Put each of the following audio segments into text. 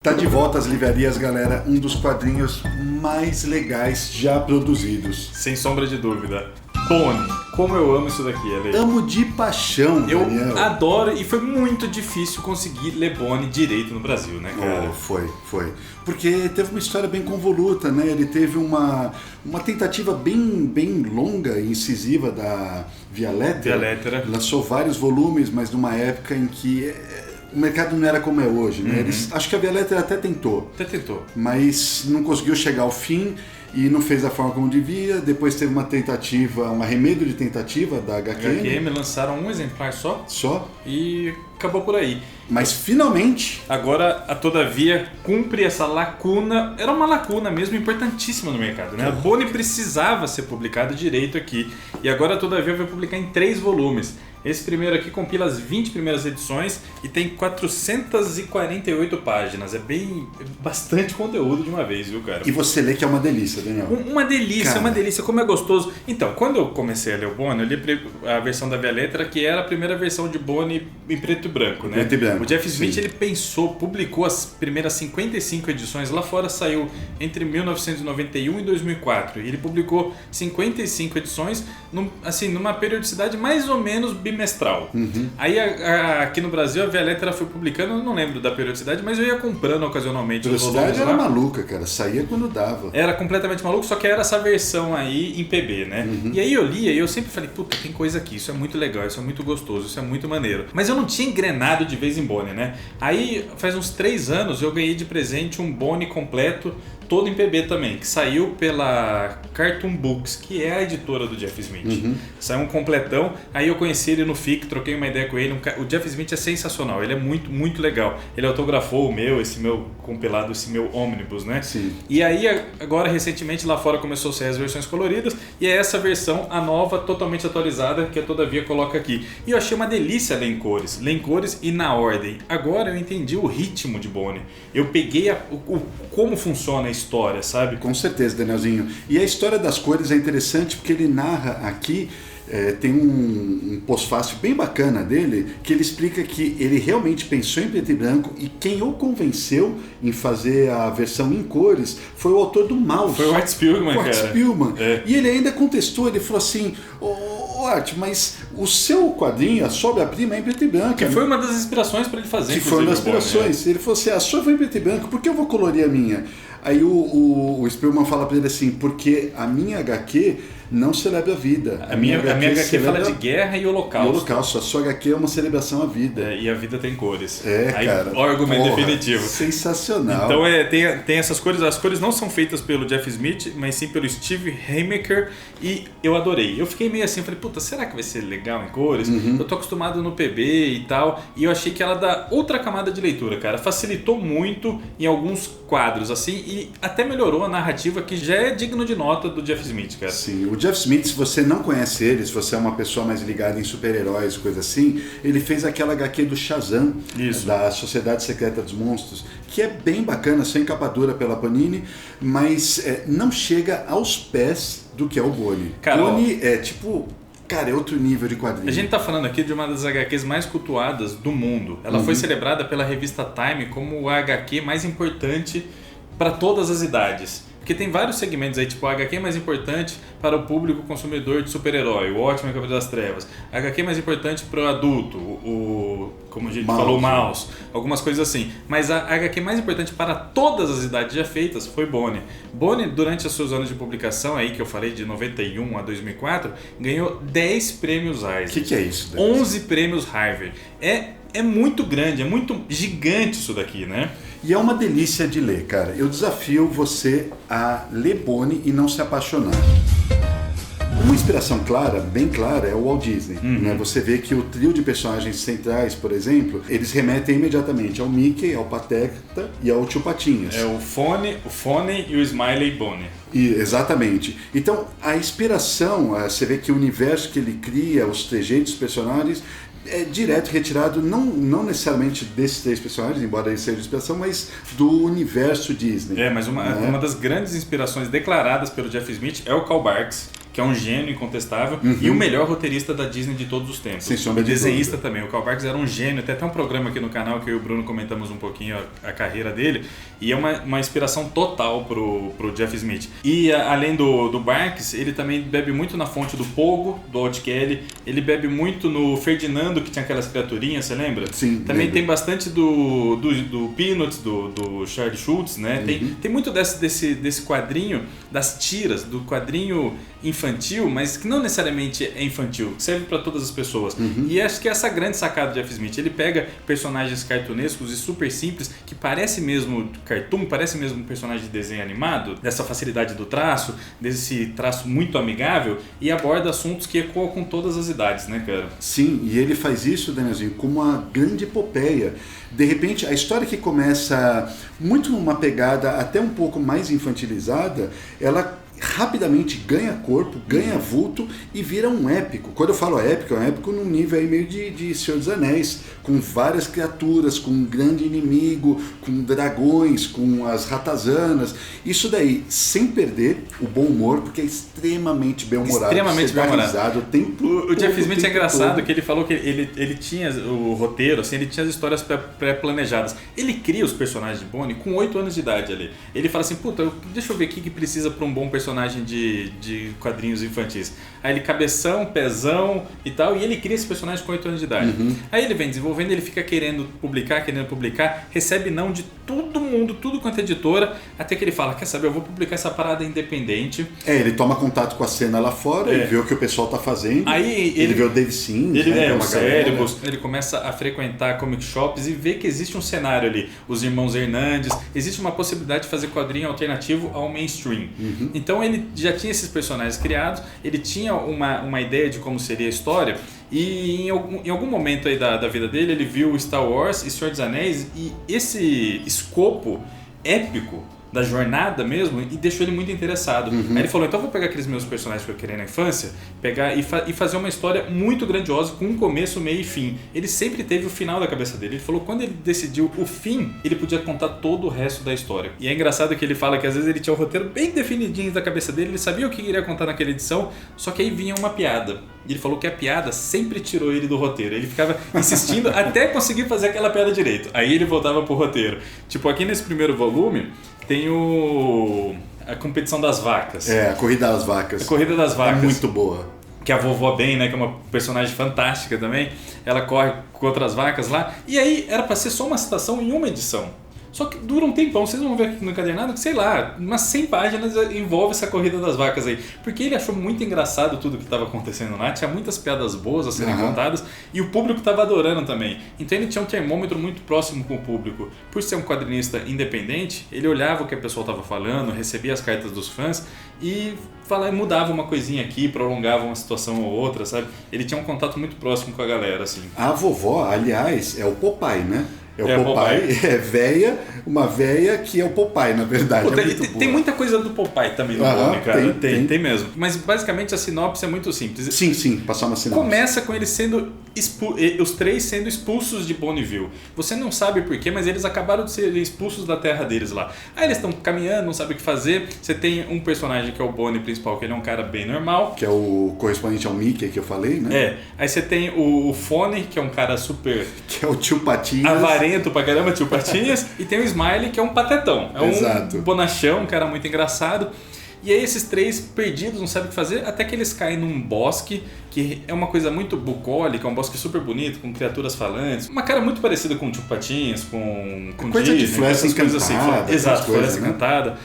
Tá de volta às livrarias, galera, um dos quadrinhos mais legais já produzidos. Sem sombra de dúvida. Bonnie, como eu amo isso daqui, Ale. Amo de paixão, Daniel. Eu adoro, e foi muito difícil conseguir ler Bonnie direito no Brasil, né, cara? Foi. Porque teve uma história bem convoluta, né? Ele teve uma tentativa bem longa e incisiva da Via Lettera. Lançou vários volumes, mas numa época em que o mercado não era como é hoje, né? Acho que a Via Lettera até tentou. Mas não conseguiu chegar ao fim e não fez da forma como devia. Depois teve uma tentativa, um arremedo de tentativa da HQM. HQM lançaram um exemplar só. E acabou por aí. Mas finalmente... Agora a Todavia cumpre essa lacuna. Era uma lacuna mesmo importantíssima no mercado, né? A Bonnie precisava ser publicada direito aqui. E agora a Todavia vai publicar em 3 volumes. Esse primeiro aqui compila as 20 primeiras edições e tem 448 páginas. É bastante conteúdo de uma vez, viu, cara? E você lê que é uma delícia, Daniel. Uma delícia, como é gostoso. Então, quando eu comecei a ler o Bonnie, eu li a versão da Via Lettera, que era a primeira versão de Bonnie em preto e branco, né? Preto e branco. O Jeff Smith, ele publicou as primeiras 55 edições. Lá fora saiu entre 1991 e 2004. E ele publicou 55 edições, numa periodicidade mais ou menos bimestral. Aí aqui no Brasil a Via Lettera foi publicando, eu não lembro da periodicidade, mas eu ia comprando ocasionalmente. A periodicidade era maluca, cara, saía quando dava. Era completamente maluco, só que era essa versão aí em PB, né? E aí eu lia e eu sempre falei, puta, tem coisa aqui, isso é muito legal, isso é muito gostoso, isso é muito maneiro. Mas eu não tinha engrenado de vez em Bonnie, né? Aí faz uns 3 anos eu ganhei de presente um Bonnie completo, todo em PB também, que saiu pela Cartoon Books, que é a editora do Jeff Smith. Saiu um completão, aí eu conheci ele no FIC, troquei uma ideia com ele. O Jeff Smith é sensacional, ele é muito, muito legal. Ele autografou esse meu compilado, esse meu ônibus, né? Sim. E aí, agora, recentemente, lá fora começou a sair as versões coloridas, e é essa versão, a nova, totalmente atualizada, que a Todavia coloca aqui. E eu achei uma delícia ler em cores e na ordem. Agora eu entendi o ritmo de Bonnie. Eu peguei como funciona a história, sabe? Com certeza, Danielzinho. E a história das cores é interessante porque ele narra aqui, tem um pós-fácil bem bacana dele, que ele explica que ele realmente pensou em preto e branco e quem o convenceu em fazer a versão em cores foi o autor do Mouse. Foi o Art Spiegelman, cara. E ele ainda contestou, ele falou assim, Art, mas o seu quadrinho, a sua obra-prima é em preto e branco. Que foi uma das inspirações para ele fazer. Que foi uma das inspirações. Ele falou assim, a sua foi em preto e branco, por que eu vou colorir a minha? Aí o Spiegelman fala para ele assim, porque a minha HQ não celebra a vida. A minha HQ fala de guerra e holocausto. A sua HQ é uma celebração à vida. E a vida tem cores. Aí, cara. O argumento definitivo. Sensacional. Então tem essas cores. As cores não são feitas pelo Jeff Smith, mas sim pelo Steve Heimaker. E eu adorei. Eu fiquei meio assim, falei, puta, será que vai ser legal em cores? Eu tô acostumado no PB e tal. E eu achei que ela dá outra camada de leitura, cara. Facilitou muito em alguns quadros, assim. E até melhorou a narrativa, que já é digno de nota do Jeff Smith, cara. Sim, o Jeff Smith, se você não conhece ele, se você é uma pessoa mais ligada em super-heróis, coisa assim, ele fez aquela HQ do Shazam, da Sociedade Secreta dos Monstros, que é bem bacana, sem capa dura pela Panini, mas não chega aos pés do que é o Bonnie. Bonnie é tipo... Cara, é outro nível de quadrinho. A gente tá falando aqui de uma das HQs mais cultuadas do mundo. Ela foi celebrada pela revista Time como a HQ mais importante para todas as idades. Porque tem vários segmentos aí, tipo a HQ mais importante para o público consumidor de super-herói, o Watchmen, Cavaleiro das Trevas. A HQ mais importante para o adulto, como a gente falou, o Mouse, algumas coisas assim. Mas a HQ mais importante para todas as idades já feitas foi Bonnie. Bonnie, durante os seus anos de publicação, aí que eu falei, de 91 a 2004, ganhou 10 prêmios Eisner. O que é isso? 11 prêmios Harvey. É muito grande, é muito gigante isso daqui, né? E é uma delícia de ler, cara. Eu desafio você a ler Bonnie e não se apaixonar. Uma inspiração clara, bem clara, é o Walt Disney. Né? Você vê que o trio de personagens centrais, por exemplo, eles remetem imediatamente ao Mickey, ao Pateta e ao Tio Patinhas. É o Phoney e o Smiley Bonnie. Exatamente. Então, a inspiração, você vê que o universo que ele cria, os trejeitos dos personagens, é direto retirado, não necessariamente desses 3 personagens, embora eles sejam inspiração, mas do universo Disney. Mas uma das grandes inspirações declaradas pelo Jeff Smith é o Karl Barks, que que é um gênio incontestável, e o melhor roteirista da Disney de todos os tempos. Sem sombra de desenhista dúvida. também. O Carl Barks era um gênio. Tem até um programa aqui no canal que eu e o Bruno comentamos um pouquinho a carreira dele, e é uma inspiração total pro Jeff Smith. E além do Barks, ele também bebe muito na fonte do Pogo, do Walt Kelly, ele bebe muito no Ferdinando, que tinha aquelas criaturinhas, você lembra? Sim. Também lembro. tem bastante do Peanuts, do Charles Schultz, né? Tem muito desse quadrinho, das tiras, do quadrinho infantil, mas que não necessariamente é infantil, serve para todas as pessoas. E acho que essa grande sacada de Jeff Smith, ele pega personagens cartunescos e super simples, que parece mesmo cartoon, parece mesmo um personagem de desenho animado, dessa facilidade do traço, desse traço muito amigável, e aborda assuntos que ecoam com todas as idades, né, cara? Sim, e ele faz isso, Danielzinho, com uma grande epopeia. De repente, a história que começa muito numa pegada até um pouco mais infantilizada, ela rapidamente ganha corpo, ganha vulto e vira um épico. Quando eu falo épico, é um épico num nível aí meio de Senhor dos Anéis, com várias criaturas, com um grande inimigo, com dragões, com as ratazanas. Isso daí, sem perder o bom humor, porque é extremamente bem-humorado. Extremamente bem-humorado. O Jeff Smith é engraçado, todo. Que ele falou que ele tinha o roteiro, assim, ele tinha as histórias pré-planejadas. Ele cria os personagens de Bonnie com 8 anos de idade ali. Ele fala assim, puta, deixa eu ver o que precisa para um bom personagem de quadrinhos infantis. Aí ele cabeção, pezão e tal, e ele cria esse personagem com 8 anos de idade. Aí ele vem desenvolvendo, ele fica querendo publicar, recebe não de todo mundo, tudo quanto é editora, até que ele fala, quer saber, eu vou publicar essa parada independente. Ele toma contato com a cena lá fora, ele vê o que o pessoal tá fazendo, aí ele vê o Dave Sims, os cérebros, ele começa a frequentar comic shops e vê que existe um cenário ali, os irmãos Hernandes, existe uma possibilidade de fazer quadrinho alternativo ao mainstream. Então ele já tinha esses personagens criados, ele tinha uma ideia de como seria a história, e em algum momento aí da vida dele, ele viu Star Wars e Senhor dos Anéis, e esse escopo épico da jornada mesmo, e deixou ele muito interessado. Aí ele falou, então eu vou pegar aqueles meus personagens que eu queria na infância, pegar e fazer uma história muito grandiosa, com um começo, meio e fim. Ele sempre teve o final da cabeça dele. Ele falou, quando ele decidiu o fim, ele podia contar todo o resto da história. E é engraçado que ele fala que às vezes ele tinha o roteiro bem definidinho da cabeça dele, ele sabia o que iria contar naquela edição, só que aí vinha uma piada. E ele falou que a piada sempre tirou ele do roteiro. Ele ficava insistindo até conseguir fazer aquela piada direito. Aí ele voltava pro roteiro. Tipo, aqui nesse primeiro volume, tem a competição das vacas. A corrida das vacas. A corrida das vacas. É muito boa. Que a vovó Ben, né, que é uma personagem fantástica também, ela corre com outras vacas lá. E aí era pra ser só uma citação em uma edição. Só que dura um tempão, vocês vão ver aqui no encadernado que, sei lá, umas 100 páginas envolve essa corrida das vacas aí. Porque ele achou muito engraçado tudo que estava acontecendo lá, tinha muitas piadas boas a serem contadas, e o público estava adorando também. Então ele tinha um termômetro muito próximo com o público. Por ser um quadrinista independente, ele olhava o que a pessoa estava falando, recebia as cartas dos fãs e mudava uma coisinha aqui, prolongava uma situação ou outra, sabe? Ele tinha um contato muito próximo com a galera, assim. A vovó, aliás, é o Popeye, né? É o Popeye, uma véia que é o Popeye, na verdade. Tem muita coisa do Popeye também no nome, cara. Tem mesmo. Mas basicamente a sinopse é muito simples. Sim, passar uma sinopse. Começa com eles os 3 sendo expulsos de Bonneville. Você não sabe porquê, mas eles acabaram de ser expulsos da terra deles lá. Aí eles estão caminhando, não sabem o que fazer. Você tem um personagem que é o Bonnie principal, que ele é um cara bem normal. Que é o correspondente ao Mickey que eu falei, né? Aí você tem o Fone, que é um cara super... Que é o tio Patinhas. Avarento pra caramba, tio Patinhas. E tem o Smiley, que é um patetão. Exato. Um bonachão, um cara muito engraçado. E aí esses 3 perdidos, não sabem o que fazer, até que eles caem num bosque, que é uma coisa muito bucólica, um bosque super bonito, com criaturas falantes. Uma cara muito parecida com o Tio Patinhas, com coisa Disney, de Floresta Encantada. Exato, Floresta Encantada,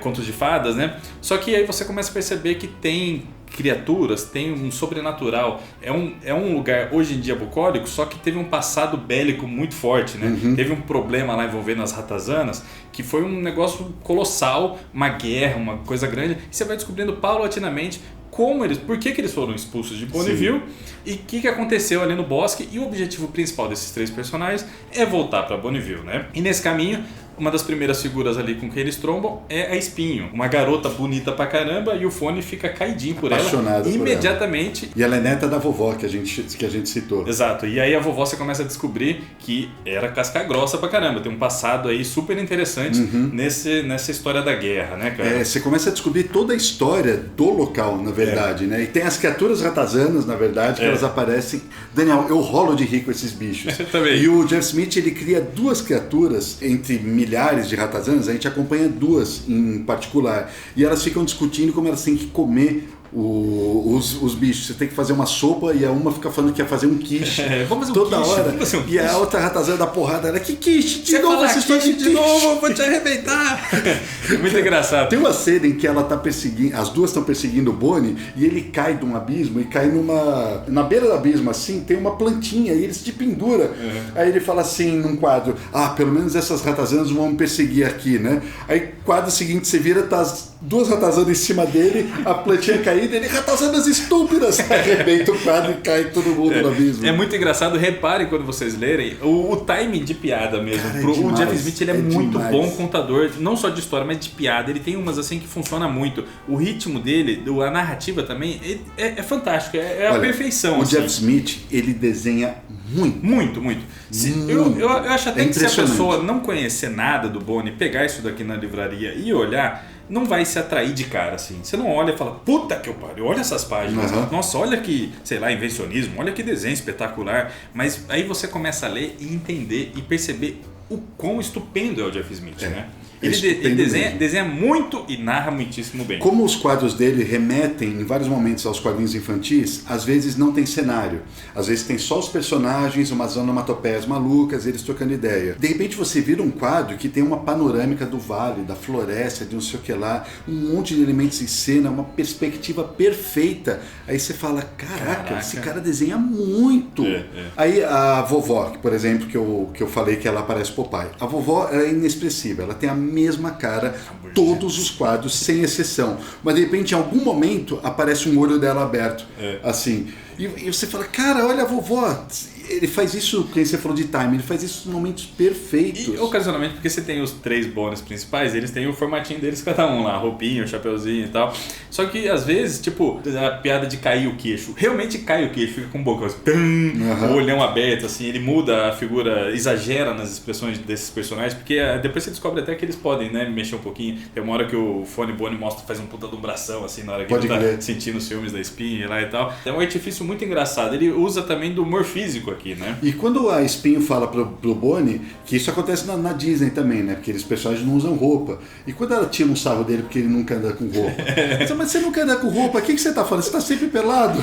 contos de fadas, né? Só que aí você começa a perceber que tem criaturas, tem um sobrenatural. É um lugar hoje em dia bucólico, só que teve um passado bélico muito forte, né? Teve um problema lá envolvendo as ratazanas, que foi um negócio colossal, uma guerra, uma coisa grande, e você vai descobrindo paulatinamente por que eles foram expulsos de Bonneville e o que aconteceu ali no bosque. E o objetivo principal desses 3 personagens é voltar para Bonneville, né? E nesse caminho uma das primeiras figuras ali com quem eles trombam é a Espinho, uma garota bonita pra caramba, e o Fone fica caidinho por apaixonado ela imediatamente. E ela é neta da vovó que a gente citou. Exato, e aí a vovó você começa a descobrir que era casca grossa pra caramba, tem um passado aí super interessante nessa história da guerra, né, cara? Você começa a descobrir toda a história do local, na verdade, né? E tem as criaturas ratazanas, na verdade, que elas aparecem. Daniel, eu rolo de rir com esses bichos. Também. E o Jeff Smith, ele cria duas criaturas entre milhares de ratazanas, a gente acompanha duas em particular. E elas ficam discutindo como elas têm que comer os bichos. Você tem que fazer uma sopa e a uma fica falando que ia fazer um quiche vamos fazer toda um quiche, hora. Vamos fazer um quiche. E a outra ratazana da porrada era que quiche de novo, quiche de novo, eu vou te arrebentar. Muito engraçado. Tem uma cena em que ela tá perseguindo, as duas estão perseguindo o Bonnie e ele cai de um abismo e cai na beira do abismo assim, tem uma plantinha e ele se pendura. Aí ele fala assim num quadro: pelo menos essas ratazanas vão me perseguir aqui, né? Aí quadro seguinte você vira, tá as duas ratazanas em cima dele, a plantinha caída, ele: ratazanas estúpidas! Arrebenta o quadro e cai todo mundo no abismo. É muito engraçado, reparem quando vocês lerem o timing de piada mesmo. Cara, o Jeff Smith, ele é muito demais. bom contador, não só de história, mas de piada. Ele tem umas assim que funciona muito. O ritmo dele, a narrativa também, é fantástico, é a perfeição. O assim. Jeff Smith, ele desenha muito. Eu acho até que se a pessoa não conhecer nada do Bonnie, pegar isso daqui na livraria e olhar, não vai se atrair de cara, assim. Você não olha e fala: puta que eu pariu, olha essas páginas. Nossa, olha que, sei lá, invencionismo, olha que desenho espetacular. Mas aí você começa a ler e entender e perceber o quão estupendo é o Jeff Smith, né? Ele desenha muito e narra muitíssimo bem. Como os quadros dele remetem em vários momentos aos quadrinhos infantis, às vezes não tem cenário. Às vezes tem só os personagens, umas onomatopeias malucas, eles trocando ideia. De repente você vira um quadro que tem uma panorâmica do vale, da floresta, de não sei o que lá, um monte de elementos em cena, uma perspectiva perfeita. Aí você fala: caraca, esse cara desenha muito. Aí a vovó, por exemplo, que eu falei que ela parece Popeye. A vovó é inexpressiva, ela tem a mesma cara, todos os quadros, sem exceção. Mas de repente, em algum momento, aparece um olho dela aberto, assim. E você fala: cara, olha a vovó. Ele faz isso, quem você falou de time, ele faz isso em momentos perfeitos. E ocasionalmente, porque você tem os 3 bônus principais, eles têm o formatinho deles cada um lá, roupinha, chapeuzinho e tal. Só que às vezes, tipo, a piada de cair o queixo, realmente cai o queixo, fica com boca assim, o olhão aberto, assim, ele muda a figura, exagera nas expressões desses personagens, porque depois você descobre até que eles podem, né, mexer um pouquinho. Tem uma hora que o Fone Bonnie faz um puta dombração, assim, na hora que ele tá sentindo os filmes da Espinha lá e tal. É um artifício muito engraçado. Ele usa também do humor físico aqui, né? E quando a Espinho fala pro Bonnie, que isso acontece na Disney também, né? Porque eles personagens não usam roupa. E quando ela tira um sarro dele porque ele nunca anda com roupa. Mas você nunca anda com roupa? O que você tá falando? Você tá sempre pelado?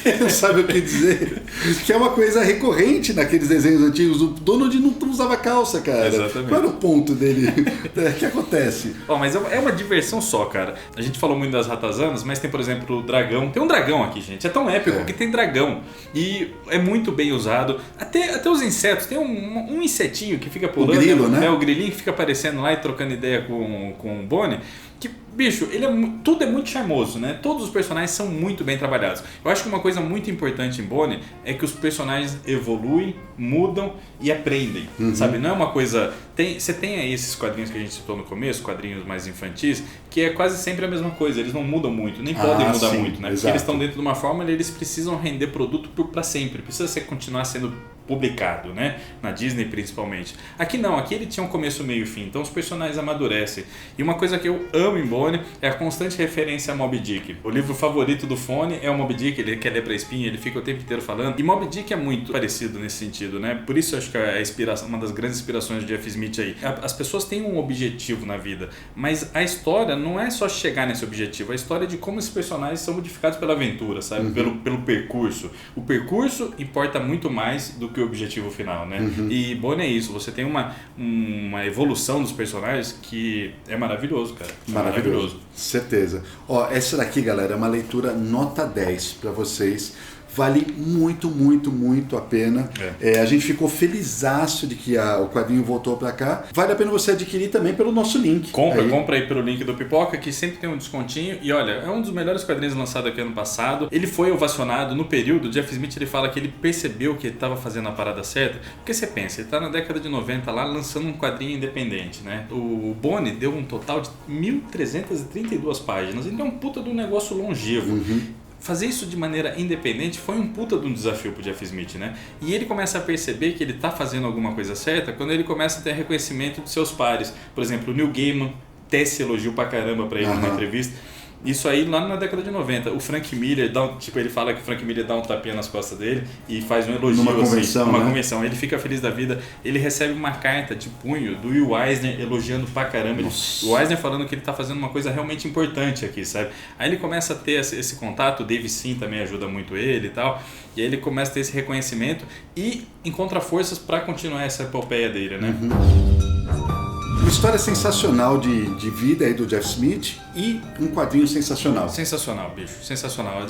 Ele não sabe o que dizer. Que é uma coisa recorrente naqueles desenhos antigos. O Donald não usava calça, cara. Exatamente. Qual era o ponto dele? O que acontece? Mas é uma diversão só, cara. A gente falou muito das ratazanas, mas tem, por exemplo, o dragão. Tem um dragão aqui, gente. É tão épico que tem dragão. E é muito bem usado. Até os insetos. Tem um insetinho que fica pulando. O grilo, né? O grilinho que fica aparecendo lá e trocando ideia com o Bonnie. Que, bicho, tudo é muito charmoso, né? Todos os personagens são muito bem trabalhados. Eu acho que uma coisa muito importante em Bonnie é que os personagens evoluem, mudam e aprendem, sabe? Não é uma coisa... Você tem aí esses quadrinhos que a gente citou no começo, quadrinhos mais infantis, que é quase sempre a mesma coisa. Eles não mudam muito, nem podem mudar muito, né? Porque eles estão dentro de uma fórmula e eles precisam render produto para sempre. Precisa continuar sendo publicado, né? Na Disney principalmente. Aqui não, aqui ele tinha um começo, meio e fim. Então os personagens amadurecem. E uma coisa que eu amo em Bonnie é a constante referência a Moby Dick. O livro favorito do Fone é o Moby Dick, ele quer ler pra Espinha, ele fica o tempo inteiro falando. E Moby Dick é muito parecido nesse sentido, né? Por isso eu acho que é uma das grandes inspirações de Jeff Smith aí. As pessoas têm um objetivo na vida, mas a história não é só chegar nesse objetivo, a história é de como esses personagens são modificados pela aventura, sabe? Pelo percurso. O percurso importa muito mais do que o objetivo final, né? E Bonnie é isso, você tem uma evolução dos personagens que é maravilhoso, cara. Maravilhoso. Certeza. Essa daqui, galera, é uma leitura nota 10 para vocês. vale muito, muito, muito a pena. A gente ficou felizaço de que o quadrinho voltou para cá. Vale a pena você adquirir também pelo nosso link. Compra aí pelo link do Pipoca, que sempre tem um descontinho. E olha, é um dos melhores quadrinhos lançados aqui ano passado. Ele foi ovacionado no período. O Jeff Smith ele fala que ele percebeu que ele estava fazendo a parada certa. Porque você pensa, ele está na década de 90 lá lançando um quadrinho independente, né? O Bone deu um total de 1.332 páginas. Ele é um puta de um negócio longevo. Fazer isso de maneira independente foi um puta de um desafio pro Jeff Smith, né? E ele começa a perceber que ele tá fazendo alguma coisa certa quando ele começa a ter reconhecimento dos seus pares. Por exemplo, o Neil Gaiman tece elogio pra caramba pra ele numa entrevista. Isso aí lá na década de 90. O Frank Miller, ele fala que o Frank Miller dá um tapinha nas costas dele e faz um elogio numa convenção. Ele fica feliz da vida. Ele recebe uma carta de punho do Will Eisner elogiando pra caramba. O Eisner falando que ele tá fazendo uma coisa realmente importante aqui, sabe? Aí ele começa a ter esse contato, o Dave Sim também ajuda muito ele e tal. E aí ele começa a ter esse reconhecimento e encontra forças pra continuar essa epopeia dele, né? Uma história sensacional de vida aí do Jeff Smith e um quadrinho sensacional. Sensacional, bicho. Sensacional.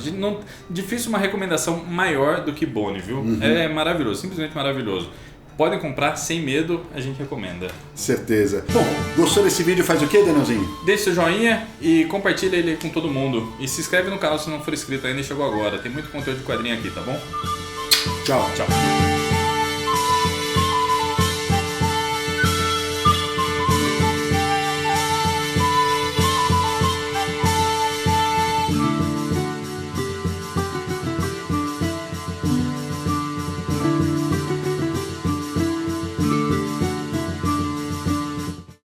Difícil uma recomendação maior do que Bone, viu? É maravilhoso, simplesmente maravilhoso. Podem comprar sem medo, a gente recomenda. Certeza. Bom, gostou desse vídeo? Faz o quê, Danielzinho? Deixe seu joinha e compartilha ele com todo mundo. E se inscreve no canal se não for inscrito ainda e chegou agora. Tem muito conteúdo de quadrinho aqui, tá bom? Tchau. Tchau.